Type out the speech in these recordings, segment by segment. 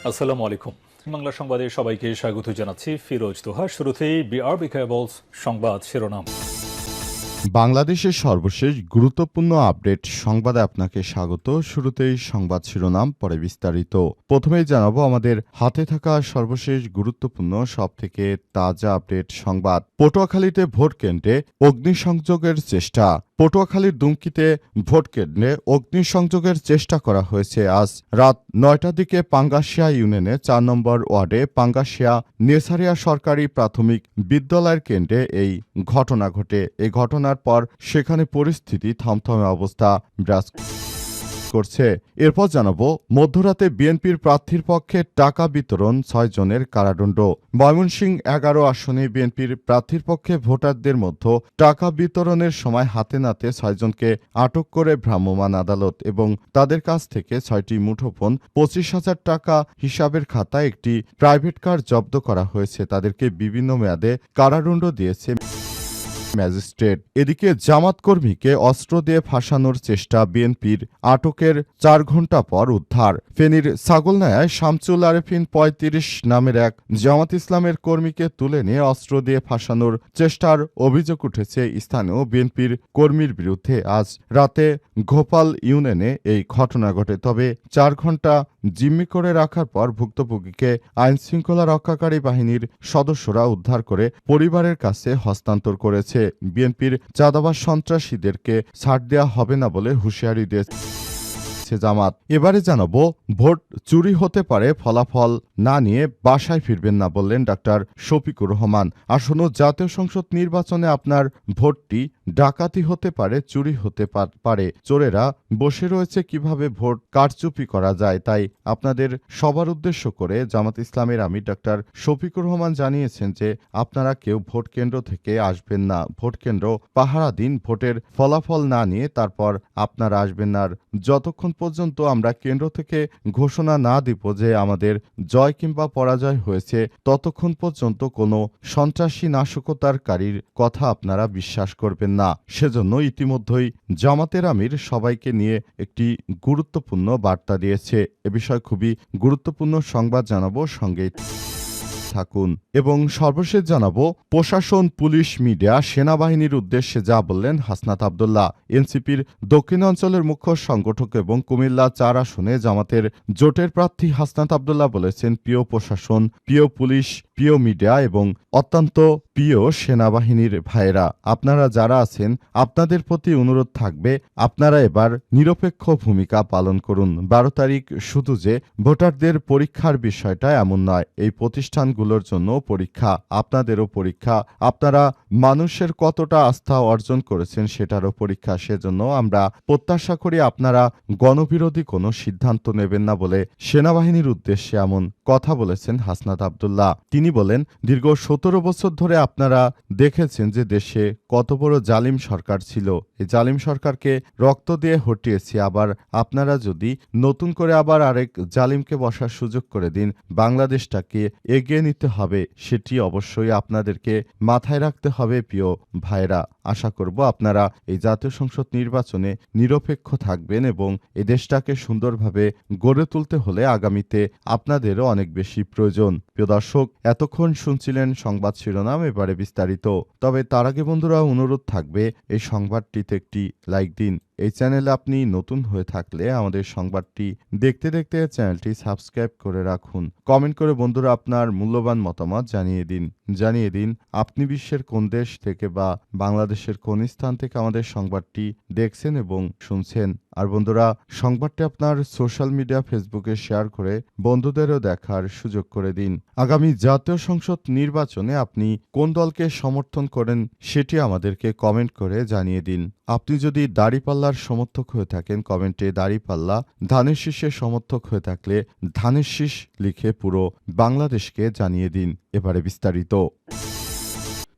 আসসালামু আলাইকুম। বাংলা সংবাদে সবাইকে স্বাগত জানাচ্ছি ফিরোজ তোহা। শুরুতেই বিআরবি কেবলস সংবাদ শিরোনাম। বাংলাদেশের সর্বশেষ গুরুত্বপূর্ণ আপডেট সংবাদে আপনাকে স্বাগত। শুরুতেই সংবাদ শিরোনাম, পরে বিস্তারিত। প্রথমেই জানাবো আমাদের হাতে থাকা সর্বশেষ গুরুত্বপূর্ণ সবথেকে তাজা আপডেট সংবাদ। পটুয়াখালীতে ভোট কেন্দ্রে অগ্নিসংযোগের চেষ্টা। পটুয়াখালীর দুমকিতে ভোট কেন্দ্রে অগ্নিসংযোগের চেষ্টা করা হয়েছে। আজ রাত ৯টার দিকে পাঙ্গাসিয়া ইউনিয়নে ৪ নম্বর ওয়ার্ডে পাঙ্গাসিয়া নেসারিয়া সরকারি প্রাথমিক বিদ্যালয়ের কেন্দ্রে এই ঘটনা ঘটে। এই ঘটনার পর সেখানে পরিস্থিতি থমথমে অবস্থা বিরাজ করছে। এরপর জানাবো মধ্যরাতে বিএনপির প্রার্থীর পক্ষে টাকা বিতরণ ৬ জনের কারাদণ্ড। ময়মনসিংহ ১১ আসনে বিএনপির প্রার্থীর পক্ষে ভোটারদের মধ্যে টাকা বিতরণের সময় হাতে নাতে ৬ জনকে আটক করে ভ্রাম্যমাণ আদালত এবং তাদের কাছ থেকে ৬টি মুঠোফোন, ২৫,০০০ টাকা হিসাবের খাতা, একটি প্রাইভেট কার জব্দ করা হয়েছে। তাদেরকে বিভিন্ন মেয়াদে কারাদণ্ড দিয়েছে ম্যাজিস্ট্রেট। এদিকে জামাত কর্মীকে অস্ত্র দিয়ে ফাঁসানোর চেষ্টা, বিএনপির আটকের ৪ ঘণ্টা পর উদ্ধার। ফেনীর ছাগলনাইয়ায় শামসুল আরেফিন ৩৫ নামের এক জামাত ইসলামের কর্মীকে তুলে নিয়ে অস্ত্র দিয়ে ফাঁসানোর চেষ্টার অভিযোগ উঠেছে স্থানীয় বিএনপির কর্মীর বিরুদ্ধে। আজ রাতে ঘোপাল ইউনিয়নে এই ঘটনা ঘটে। তবে ৪ ঘণ্টা জিম্মি করে রাখার পর ভুক্তভোগীকে আইনশৃঙ্খলা রক্ষাকারী বাহিনীর সদস্যরা উদ্ধার করে পরিবারের কাছে হস্তান্তর করেছে। বিএনপির চাঁদাবাজ সন্ত্রাসীদেরকে ছাড় দেওয়া হবে না বলে হুঁশিয়ারি দিয়েছে জামাত। এবারে জানাবো ভোট চুরি হতে পারে, ফলাফল না নিয়ে বাসায় ফিরবেন না বললেন ডাক্তার শফিকুর রহমান। আসন্ন জাতীয় সংসদ নির্বাচনে আপনার ভোটটি ডাকাতি হতে পারে, চুরি হতে পারে। চোরেরা বসে রয়েছে কিভাবে ভোট কারচুপি করা যায়, তাই আপনাদের সবার উদ্দেশ্য করে জামাত ইসলামের আমির ডাক্তার শফিকুর রহমান জানিয়েছেন যে আপনারা কেউ ভোট কেন্দ্র থেকে আসবেন না। ভোট কেন্দ্র পাহারা দিন, ভোটের ফলাফল না নিয়ে তারপর আপনারা আসবেন না। যতক্ষণ পর্যন্ত আমরা কেন্দ্র থেকে ঘোষণা না দিব যে আমাদের জয় কিংবা পরাজয় হয়েছে, ততক্ষণ পর্যন্ত কোনো সন্ত্রাসী নাশকতাকারীর কথা আপনারা বিশ্বাস করবেন না। সেজন্য ইতিমধ্যেই জামাতের আমির সবাইকে নিয়ে একটি গুরুত্বপূর্ণ বার্তা দিয়েছে। এ বিষয়ে খুবই গুরুত্বপূর্ণ সংবাদ জানাবো, সঙ্গে থাকুন। এবং সর্বশেষ জানাবো প্রশাসন, পুলিশ, মিডিয়া, সেনাবাহিনীর উদ্দেশ্যে যা বললেন হাসনাত আব্দুল্লাহ। এনসিপির দক্ষিণাঞ্চলের মুখ্য সংগঠক এবং কুমিল্লা ৪ আসনে জামাতের জোটের প্রার্থী হাসনাত আব্দুল্লাহ বলেছেন, প্রিয় প্রশাসন, প্রিয় পুলিশ, প্রিয় মিডিয়া এবং অত্যন্ত প্রিয় সেনাবাহিনীর ভাইয়েরা, আপনারা যারা আছেন আপনাদের প্রতি অনুরোধ থাকবে আপনারা এবার নিরপেক্ষ ভূমিকা পালন করুন। ১২ তারিখ শুধু যে ভোটারদের পরীক্ষার বিষয়টা এমন নয়, এই প্রতিষ্ঠানগুলোর জন্য পরীক্ষা, আপনাদেরও পরীক্ষা। আপনারা মানুষের কতটা আস্থা অর্জন করেছেন সেটারও পরীক্ষা। সেজন্য আমরা প্রত্যাশা করি আপনারা গণবিরোধী কোনো সিদ্ধান্ত নেবেন না বলে সেনাবাহিনীর উদ্দেশ্যে এমন কথা বলেছেন হাসনাত আব্দুল্লাহ। তিনি বলেন, দীর্ঘ ১৭ বছর ধরে আপনারা দেখেছেন যে দেশে কত বড় জালিম সরকার ছিল। এই জালিম সরকারকে রক্ত দিয়ে হটিয়েছি। আবার আপনারা যদি নতুন করে আবার আরেক জালিমকে বসার সুযোগ করে দিন, বাংলাদেশটাকে এগিয়ে নিতে হবে, সেটি অবশ্যই আপনাদেরকে মাথায় রাখতে হবে প্রিয় ভাইরা। আশা করব আপনারা এই জাতীয় সংসদ নির্বাচনে নিরপেক্ষ থাকবেন এবং এই দেশটাকে সুন্দরভাবে গড়ে তুলতে হলে আগামীতে আপনাদেরও অনেক বেশি প্রয়োজন। প্রিয় দর্শক, এতক্ষণ শুনছিলেন সংবাদ শিরোনাম, এবারে বিস্তারিত। তবে তার আগে বন্ধুরা অনুরোধ থাকবে এই সংবাদটিতে একটি লাইক দিন। এই চ্যানেলে আপনি নতুন হয়ে থাকলে আমাদের সংবাদটি দেখতে দেখতে চ্যানেলটি সাবস্ক্রাইব করে রাখুন। কমেন্ট করে বন্ধুরা আপনার মূল্যবান মতামত জানিয়ে দিন আপনি বিশ্বের কোন দেশ থেকে বা বাংলাদেশের কোন স্থান থেকে আমাদের সংবাদটি দেখছেন এবং শুনছেন। আর বন্ধুরা, সংবাদটি আপনার সোশ্যাল মিডিয়া, ফেসবুকে শেয়ার করে বন্ধুদেরও দেখার সুযোগ করে দিন। আগামী জাতীয় সংসদ নির্বাচনে আপনি কোন দলকে সমর্থন করেন সেটি আমাদেরকে কমেন্ট করে জানিয়ে দিন। আপনি যদি দাঁড়িপাল্লার সমর্থক হয়ে থাকেন, কমেন্টে দাঁড়িপাল্লা, ধানের শীষের সমর্থক হয়ে থাকলে ধানের শীষ লিখে পুরো বাংলাদেশকে জানিয়ে দিন। এবারে বিস্তারিত।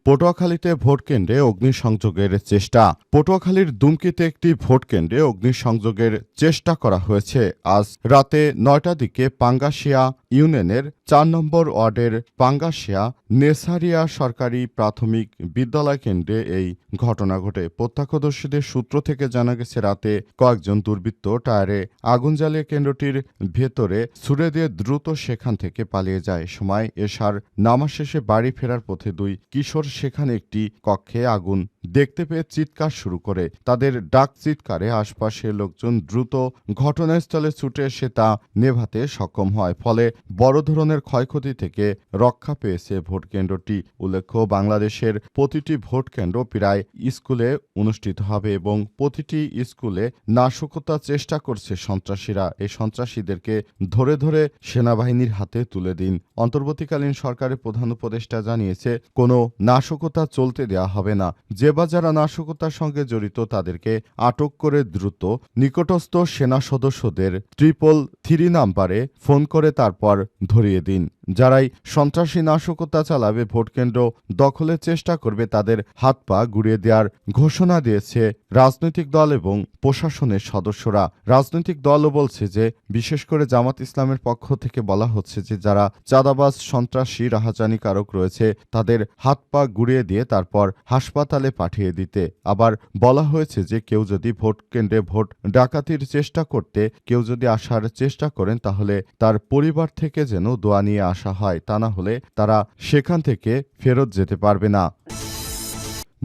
পটুয়াখালীতে ভোট কেন্দ্রে অগ্নিসংযোগের চেষ্টা। পটুয়াখালীর দুমকিতে একটি ভোট কেন্দ্রে অগ্নিসংযোগের চেষ্টা করা হয়েছে। আজ রাতে ৯টার দিকে পাঙ্গাশিয়া ইউনিয়নের ৪ নম্বর ওয়ার্ডের পাঙ্গাশিয়া নেসারিয়া সরকারি প্রাথমিক বিদ্যালয় কেন্দ্রে এই ঘটনা ঘটে। প্রত্যক্ষদর্শীদের সূত্র থেকে জানা গেছে, রাতে কয়েকজন দুর্বৃত্ত টায়ারে আগুন জ্বালিয়ে কেন্দ্রটির ভেতরে ছুড়ে দিয়ে দ্রুত সেখান থেকে পালিয়ে যায়। সময় এশার নামাজ শেষে বাড়ি ফেরার পথে দুই কিশোর সেখানে একটি কক্ষে আগুন দেখতে পেয়ে চিৎকার শুরু করে। তাদের ডাক চিৎকারে আশপাশের লোকজন দ্রুত ঘটনাস্থলে ছুটে এসে তা নেভাতে সক্ষম হয়। ফলে বড় ধরনের ক্ষয়ক্ষতি থেকে রক্ষা পেয়েছে ভোট কেন্দ্রটি। উল্লেখ্য, বাংলাদেশের প্রতিটি ভোট কেন্দ্র প্রায় স্কুলে অনুষ্ঠিত হবে এবং প্রতিটি স্কুলে নাশকতার চেষ্টা করছে সন্ত্রাসীরা। এই সন্ত্রাসীদেরকে ধরে ধরে সেনাবাহিনীর হাতে তুলে দিন। অন্তর্বর্তীকালীন সরকারের প্রধান উপদেষ্টা জানিয়েছে, কোনো নাশকতা চলতে দেওয়া হবে না। যে বা যারা নাশকতার সঙ্গে জড়িত তাদেরকে আটক করে দ্রুত নিকটস্থ সেনা সদস্যদের 333 নাম্বারে ফোন করে তারপর ধরিয়ে দিন। যারাই সন্ত্রাসী নাশকতা চালাবে, ভোটকেন্দ্র দখলের চেষ্টা করবে, তাদের হাত পা গুড়িয়ে দেওয়ার ঘোষণা দিয়েছে রাজনৈতিক দল এবং প্রশাসনের সদস্যরা। রাজনৈতিক দলও বলছে যে, বিশেষ করে জামাত ইসলামের পক্ষ থেকে বলা হচ্ছে যে, যারা চাঁদাবাজ, সন্ত্রাসী, রাহাজানিকারক রয়েছে তাদের হাত পা গুড়িয়ে দিয়ে তারপর হাসপাতালে পাঠিয়ে দিতে। আবার বলা হয়েছে যে, কেউ যদি ভোট কেন্দ্রে ভোট ডাকাতির চেষ্টা করতে কেউ যদি আসার চেষ্টা করেন তাহলে তার পরিবার থেকে যেন দোয়া নিয়ে আসা হয়, তা না হলে তারা সেখান থেকে ফেরত যেতে পারবে না।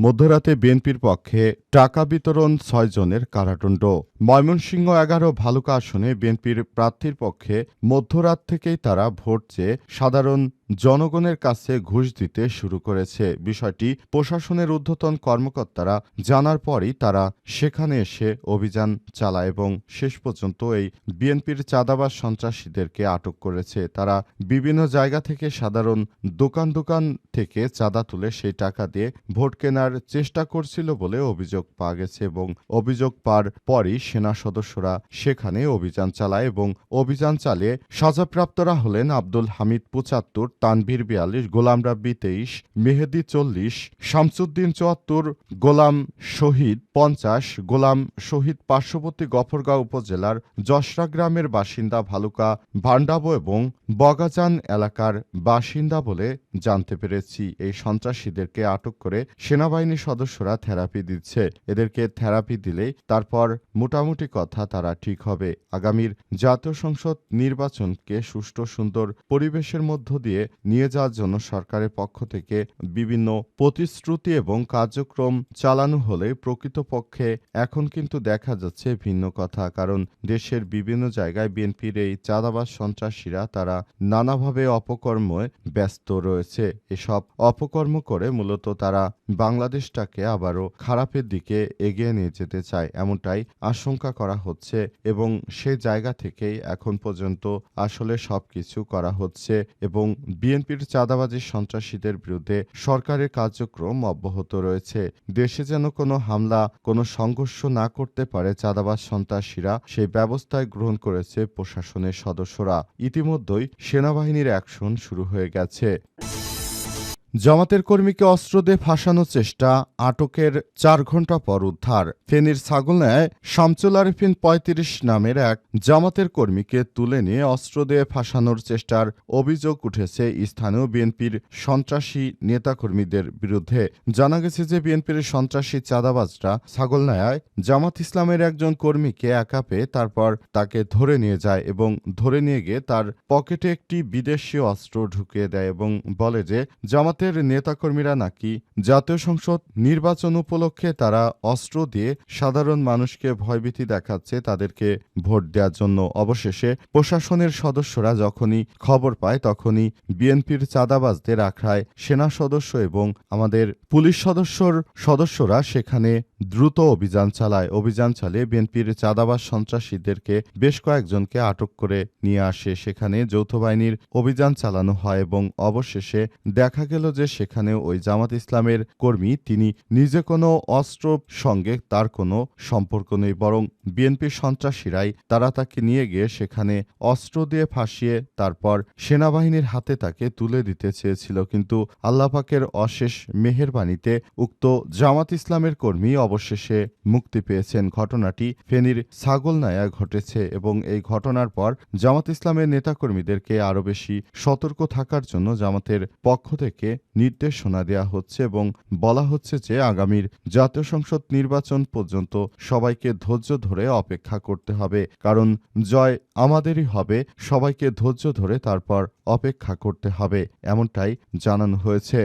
মধ্যরাতে বিএনপির পক্ষে টাকা বিতরণ ৬ জনের কারাদণ্ড। ময়মনসিংহ ১১ ভালুকা আসনে বিএনপির প্রার্থীর পক্ষে মধ্যরাত থেকেই তারা ভোট চেয়ে সাধারণ জনগণের কাছে ঘুষ দিতে শুরু করেছে। বিষয়টি প্রশাসনের ঊর্ধ্বতন কর্মকর্তারা জানার পরই তারা সেখানে এসে অভিযান চালায় এবং শেষ পর্যন্ত এই বিএনপির চাঁদাবাজ সন্ত্রাসীদেরকে আটক করেছে। তারা বিভিন্ন জায়গা থেকে সাধারণ দোকান থেকে চাঁদা তুলে সেই টাকা দিয়ে ভোট কেনার চেষ্টা করছিল বলে অভিযোগ পাওয়া গেছে এবং অভিযোগ পাওয়ার পরই সেনা সদস্যরা সেখানে অভিযান চালায় এবং অভিযান চালিয়ে সাজাপ্রাপ্তরা হলেন আব্দুল হামিদ ৭৫, তানভীর ৪২, গোলাম রাব্বি ২৩, মেহেদি ৪০, শামসুদ্দিন ৭৪, গোলাম শহীদ ৫০। গোলাম শহীদ পার্শ্ববর্তী গফরগাঁও উপজেলার যশরা গ্রামের বাসিন্দা, ভালুকা ভান্ডাবো এবং বগাজান এলাকার বাসিন্দা বলে জানতে পেরেছি। এই সন্ত্রাসীদেরকে আটক করে সেনাবাহিনীর সদস্যরা থেরাপি দিচ্ছে। এদেরকে থেরাপি দিলেই তারপর মোটামুটি কথা তারা ঠিক হবে। আগামীর জাতীয় সংসদ নির্বাচনকে সুষ্ঠু সুন্দর পরিবেশের মধ্য দিয়ে নিয়ে যাওয়ার জন্য সরকারের পক্ষ থেকে বিভিন্ন প্রতিশ্রুতি এবং কার্যক্রম চালানো হলে প্রকৃতপক্ষে এখন কিন্তু দেখা যাচ্ছে ভিন্ন কথা। কারণ দেশের বিভিন্ন জায়গায় বিএনপির এই চাঁদাবাজ সন্ত্রাসীরা তারা নানাভাবে অপকর্মে ব্যস্ত রয়েছে। এসব অপকর্ম করে মূলত তারা বাংলাদেশটাকে আবারও খারাপের দিকে এগিয়ে নিয়ে যেতে চায়, এমনটাই আশঙ্কা করা হচ্ছে এবং সেই জায়গা থেকেই এখন পর্যন্ত আসলে সবকিছু করা হচ্ছে এবং বিএনপির চাঁদাবাজি সন্ত্রাসীদের বিরুদ্ধে সরকারের কার্যক্রম অব্যাহত রয়েছে। দেশে যেন কোনো হামলা, কোনো সংঘর্ষ না করতে পারে চাঁদাবাজ সন্ত্রাসীরা, সেই ব্যবস্থায় গ্রহণ করেছে প্রশাসনের সদস্যরা। ইতিমধ্যেই সেনাবাহিনীর অ্যাকশন শুরু হয়ে গেছে। জামাতের কর্মীকে অস্ত্র দিয়ে ফাঁসানোর চেষ্টা, আটকের ৪ ঘণ্টা পর উদ্ধার। ফেনীর ছাগলনাইয়ায় শামসুল আরেফিন ৩৫ নামের এক জামাতের কর্মীকে তুলে নিয়ে অস্ত্র দিয়ে ফাঁসানোর চেষ্টার অভিযোগ উঠেছে স্থানীয় বিএনপির সন্ত্রাসী নেতাকর্মীদের বিরুদ্ধে। জানা গেছে যে, বিএনপির সন্ত্রাসী চাঁদাবাজরা ছাগলনাইয়ায় জামাত ইসলামের একজন কর্মীকে একা পেয়ে তারপর তাকে ধরে নিয়ে যায় এবং ধরে নিয়ে গিয়ে তার পকেটে একটি বিদেশি অস্ত্র ঢুকিয়ে দেয় এবং বলে যে, জামাত নেতাকর্মীরা নাকি জাতীয় সংসদ নির্বাচন উপলক্ষে তারা অস্ত্র দিয়ে সাধারণ মানুষকে ভয়ভীতি দেখাচ্ছে তাদেরকে ভোট দেওয়ার জন্য। অবশেষে প্রশাসনের সদস্যরা যখনই খবর পায় তখনই বিএনপির চাঁদাবাজদের আখড়ায় সেনা সদস্য এবং আমাদের পুলিশ সদস্যরা সেখানে দ্রুত অভিযান চালায়। অভিযান চালিয়ে বিএনপির চাঁদাবাজ সন্ত্রাসীদেরকে বেশ কয়েকজনকে আটক করে নিয়ে আসে। সেখানে যৌথ বাহিনীর অভিযান চালানো হয় এবং অবশেষে দেখা গেল যে সেখানে ওই জামাত ইসলামের কর্মী তিনি নিজে কোনো অস্ত্র সঙ্গে তার কোনো সম্পর্ক নেই, বরং বিএনপি সন্ত্রাসীরাই তারা তাকে নিয়ে গিয়ে সেখানে অস্ত্র দিয়ে ফাঁসিয়ে তারপর সেনাবাহিনীর হাতে তাকে তুলে দিতে চেয়েছিল। কিন্তু আল্লাহ পাকের অশেষ মেহেরবানিতে উক্ত জামাত ইসলামের কর্মী অবশেষে মুক্তি পেয়েছেন। ঘটনাটি ফেনীর ছাগলনাইয়ায় ঘটেছে এবং এই ঘটনার পর জামাত ইসলামের নেতাকর্মীদেরকে আরও বেশি সতর্ক থাকার জন্য জামাতের পক্ষ থেকে নির্দেশনা দেওয়া হচ্ছে এবং বলা হচ্ছে যে আগামীর জাতীয় সংসদ নির্বাচন পর্যন্ত সবাইকে ধৈর্য ধরে অপেক্ষা করতে হবে, কারণ জয় আমাদেরই হবে। সবাইকে ধৈর্য ধরে তারপর অপেক্ষা করতে হবে, এমনটাই জানানো হয়েছে।